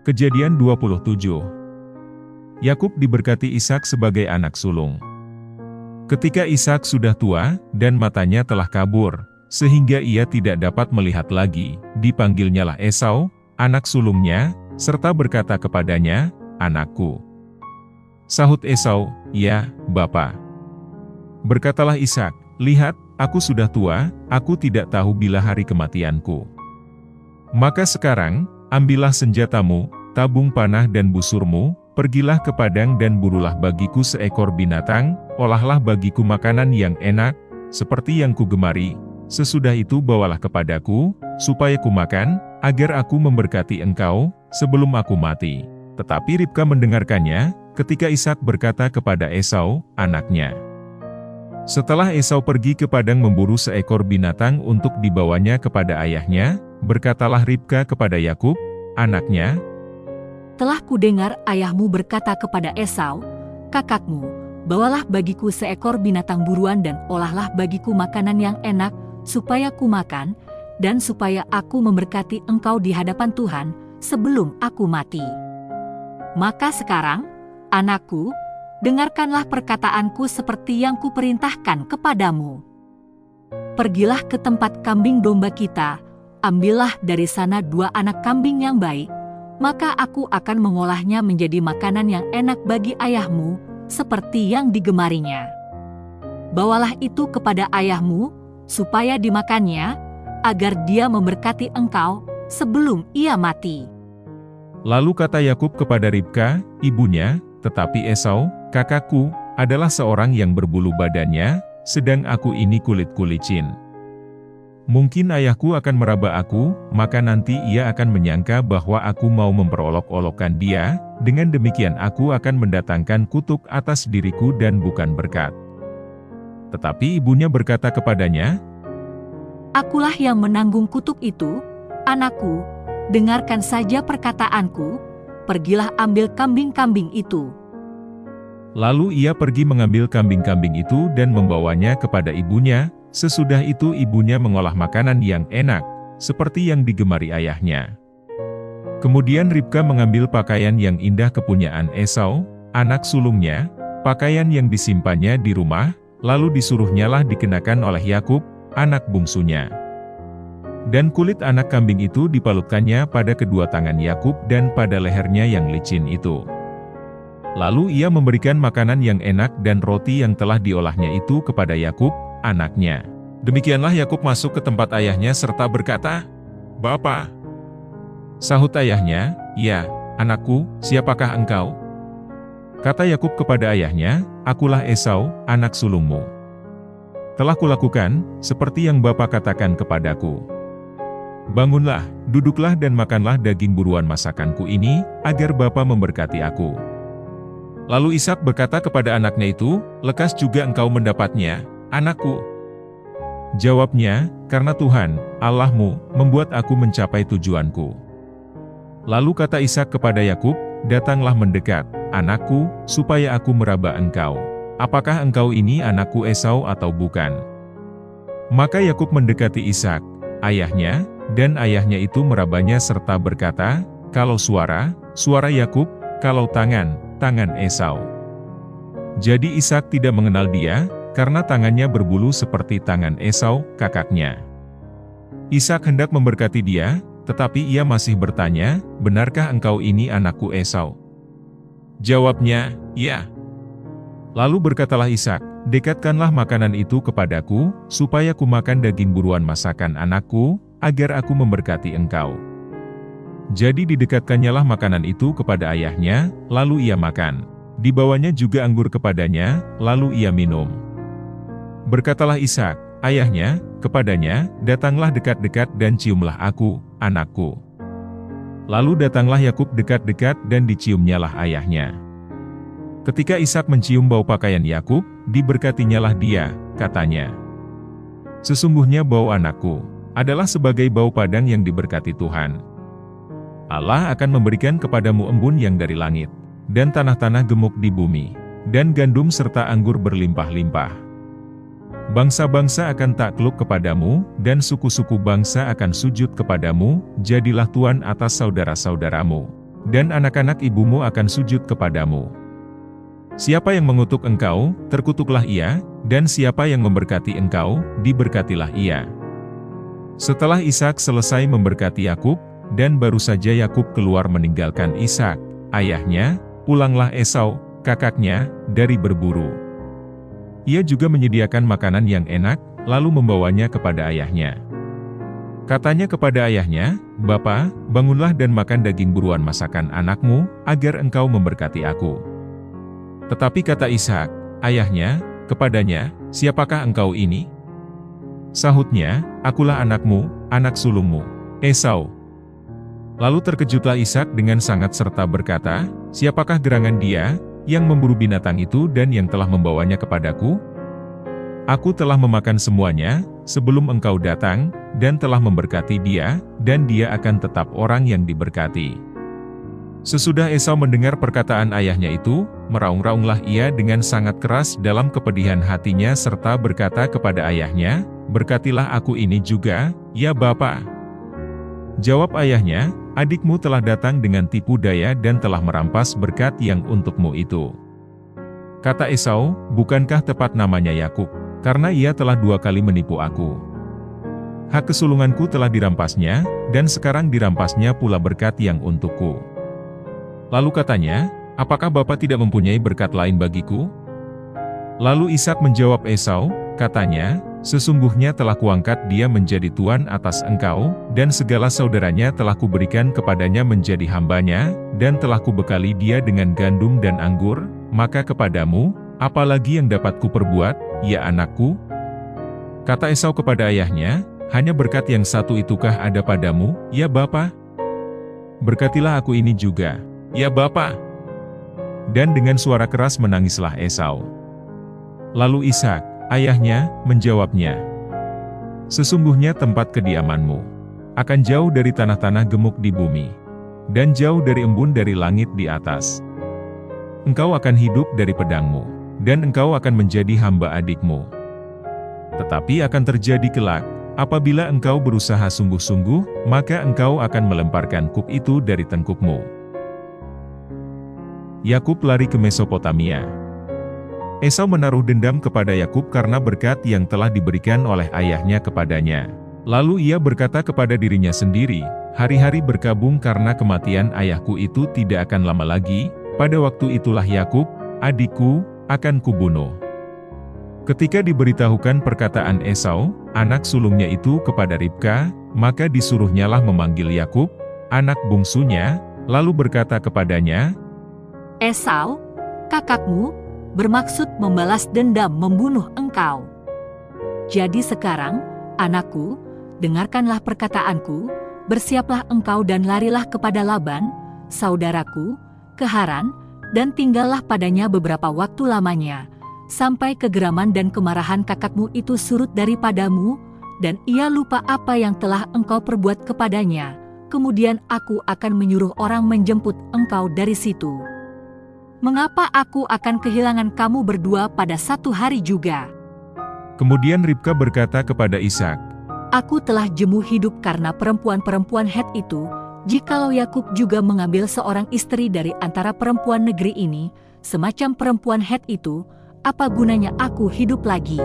Kejadian 27. Yakub diberkati Ishak sebagai anak sulung. Ketika Ishak sudah tua, dan matanya telah kabur, sehingga ia tidak dapat melihat lagi, dipanggilnyalah Esau, anak sulungnya, serta berkata kepadanya, "Anakku." Sahut Esau, "Ya, Bapa." Berkatalah Ishak, "Lihat, aku sudah tua, aku tidak tahu bila hari kematianku. Maka sekarang, ambillah senjatamu, tabung panah dan busurmu, pergilah ke padang dan burulah bagiku seekor binatang, olahlah bagiku makanan yang enak, seperti yang kugemari, sesudah itu bawalah kepadaku, supaya kumakan, agar aku memberkati engkau, sebelum aku mati." Tetapi Ribka mendengarkannya, ketika Ishak berkata kepada Esau, anaknya. Setelah Esau pergi ke padang memburu seekor binatang untuk dibawanya kepada ayahnya, berkatalah Ribka kepada Yakub, anaknya, "Telah kudengar ayahmu berkata kepada Esau, kakakmu, bawalah bagiku seekor binatang buruan dan olahlah bagiku makanan yang enak, supaya kumakan, dan supaya aku memberkati engkau di hadapan Tuhan, sebelum aku mati. Maka sekarang, anakku, dengarkanlah perkataanku seperti yang kuperintahkan kepadamu. Pergilah ke tempat kambing domba kita, ambillah dari sana 2 anak kambing yang baik, maka aku akan mengolahnya menjadi makanan yang enak bagi ayahmu, seperti yang digemarinya. Bawalah itu kepada ayahmu, supaya dimakannya, agar dia memberkati engkau, sebelum ia mati." Lalu kata Yakub kepada Ribka, ibunya, "Tetapi Esau, kakakku, adalah seorang yang berbulu badannya, sedang aku ini kulit-ku licin. Mungkin ayahku akan meraba aku, maka nanti ia akan menyangka bahwa aku mau memperolok-olokkan dia, dengan demikian aku akan mendatangkan kutuk atas diriku dan bukan berkat." Tetapi ibunya berkata kepadanya, "Akulah yang menanggung kutuk itu, anakku, dengarkan saja perkataanku, pergilah ambil kambing-kambing itu." Lalu ia pergi mengambil kambing-kambing itu dan membawanya kepada ibunya, sesudah itu ibunya mengolah makanan yang enak, seperti yang digemari ayahnya. Kemudian Ribka mengambil pakaian yang indah kepunyaan Esau, anak sulungnya, pakaian yang disimpannya di rumah, lalu disuruhnyalah dikenakan oleh Yakub, anak bungsunya. Dan kulit anak kambing itu dipalutkannya pada kedua tangan Yakub dan pada lehernya yang licin itu. Lalu ia memberikan makanan yang enak dan roti yang telah diolahnya itu kepada Yakub, anaknya. Demikianlah Yakub masuk ke tempat ayahnya serta berkata, "Bapa." Sahut ayahnya, "Ya, anakku, siapakah engkau?" Kata Yakub kepada ayahnya, "Akulah Esau, anak sulungmu. Telah kulakukan, seperti yang Bapa katakan kepadaku. Bangunlah, duduklah dan makanlah daging buruan masakanku ini, agar Bapa memberkati aku." Lalu Ishak berkata kepada anaknya itu, "Lekas juga engkau mendapatnya, anakku." Jawabnya, "Karena Tuhan, Allahmu, membuat aku mencapai tujuanku." Lalu kata Ishak kepada Yakub, "Datanglah mendekat, anakku, supaya aku meraba engkau. Apakah engkau ini anakku Esau atau bukan?" Maka Yakub mendekati Ishak, ayahnya, dan ayahnya itu merabanya serta berkata, "Kalau suara, suara Yakub, kalau tangan, tangan Esau." Jadi Ishak tidak mengenal dia, karena tangannya berbulu seperti tangan Esau, kakaknya. Ishak hendak memberkati dia, tetapi ia masih bertanya, "Benarkah engkau ini anakku Esau?" Jawabnya, "Ya." Lalu berkatalah Ishak, "Dekatkanlah makanan itu kepadaku, supaya kumakan daging buruan masakan anakku, agar aku memberkati engkau." Jadi didekatkannyalah makanan itu kepada ayahnya, lalu ia makan. Dibawanya juga anggur kepadanya, lalu ia minum. Berkatalah Ishak, ayahnya, kepadanya, "Datanglah dekat-dekat dan ciumlah aku, anakku." Lalu datanglah Yakub dekat-dekat dan diciumnyalah ayahnya. Ketika Ishak mencium bau pakaian Yakub, diberkatinyalah dia, katanya, "Sesungguhnya bau anakku adalah sebagai bau padang yang diberkati Tuhan. Allah akan memberikan kepadamu embun yang dari langit, dan tanah-tanah gemuk di bumi, dan gandum serta anggur berlimpah-limpah. Bangsa-bangsa akan takluk kepadamu, dan suku-suku bangsa akan sujud kepadamu, jadilah tuan atas saudara-saudaramu." dan anak-anak ibumu akan sujud kepadamu. Siapa yang mengutuk engkau, terkutuklah ia, dan siapa yang memberkati engkau, diberkatilah ia." Setelah Ishak selesai memberkati Yakub, dan baru saja Yakub keluar meninggalkan Ishak, ayahnya, pulanglah Esau, kakaknya, dari berburu. Ia juga menyediakan makanan yang enak, lalu membawanya kepada ayahnya. Katanya kepada ayahnya, "Bapa, bangunlah dan makan daging buruan masakan anakmu, agar engkau memberkati aku." Tetapi kata Ishak, ayahnya, kepadanya, "Siapakah engkau ini?" Sahutnya, "Akulah anakmu, anak sulungmu, Esau." Lalu terkejutlah Ishak dengan sangat serta berkata, "Siapakah gerangan dia, yang memburu binatang itu dan yang telah membawanya kepadaku? Aku telah memakan semuanya, sebelum engkau datang, dan telah memberkati dia, dan dia akan tetap orang yang diberkati." Sesudah Esau mendengar perkataan ayahnya itu, meraung-raunglah ia dengan sangat keras dalam kepedihan hatinya serta berkata kepada ayahnya, "Berkatilah aku ini juga, ya Bapa." Jawab ayahnya, "Adikmu telah datang dengan tipu daya dan telah merampas berkat yang untukmu itu." Kata Esau, "Bukankah tepat namanya Yakub? Karena ia telah 2 kali menipu aku. Hak kesulunganku telah dirampasnya, dan sekarang dirampasnya pula berkat yang untukku." Lalu katanya, "Apakah Bapa tidak mempunyai berkat lain bagiku?" Lalu Ishak menjawab Esau, katanya, "Sesungguhnya telah kuangkat dia menjadi tuan atas engkau, dan segala saudaranya telah kuberikan kepadanya menjadi hambanya, dan telah kubekali dia dengan gandum dan anggur, maka kepadamu, apalagi yang dapat kuperbuat, ya anakku?" Kata Esau kepada ayahnya, "Hanya berkat yang satu itukah ada padamu, ya Bapa? Berkatilah aku ini juga, ya Bapa." Dan dengan suara keras menangislah Esau. Lalu Ishak, ayahnya, menjawabnya, "Sesungguhnya tempat kediamanmu akan jauh dari tanah-tanah gemuk di bumi, dan jauh dari embun dari langit di atas. Engkau akan hidup dari pedangmu, dan engkau akan menjadi hamba adikmu. Tetapi akan terjadi kelak, apabila engkau berusaha sungguh-sungguh, maka engkau akan melemparkan kuk itu dari tengkukmu." Yakub lari ke Mesopotamia. Esau menaruh dendam kepada Yakub karena berkat yang telah diberikan oleh ayahnya kepadanya. Lalu ia berkata kepada dirinya sendiri, "Hari-hari berkabung karena kematian ayahku itu tidak akan lama lagi, pada waktu itulah Yakub, adikku, akan kubunuh." Ketika diberitahukan perkataan Esau, anak sulungnya itu kepada Ribka, maka disuruhnyalah memanggil Yakub, anak bungsunya, lalu berkata kepadanya, "Esau, kakakmu, bermaksud membalas dendam membunuh engkau. Jadi sekarang, anakku, dengarkanlah perkataanku, bersiaplah engkau dan larilah kepada Laban, saudaraku, ke Haran, dan tinggallah padanya beberapa waktu lamanya, sampai kegeraman dan kemarahan kakakmu itu surut daripadamu, dan ia lupa apa yang telah engkau perbuat kepadanya. Kemudian aku akan menyuruh orang menjemput engkau dari situ. Mengapa aku akan kehilangan kamu berdua pada satu hari juga?" Kemudian Ribka berkata kepada Ishak, "Aku telah jemu hidup karena perempuan-perempuan Het itu. Jikalau Yakub juga mengambil seorang istri dari antara perempuan negeri ini, semacam perempuan Het itu, apa gunanya aku hidup lagi?"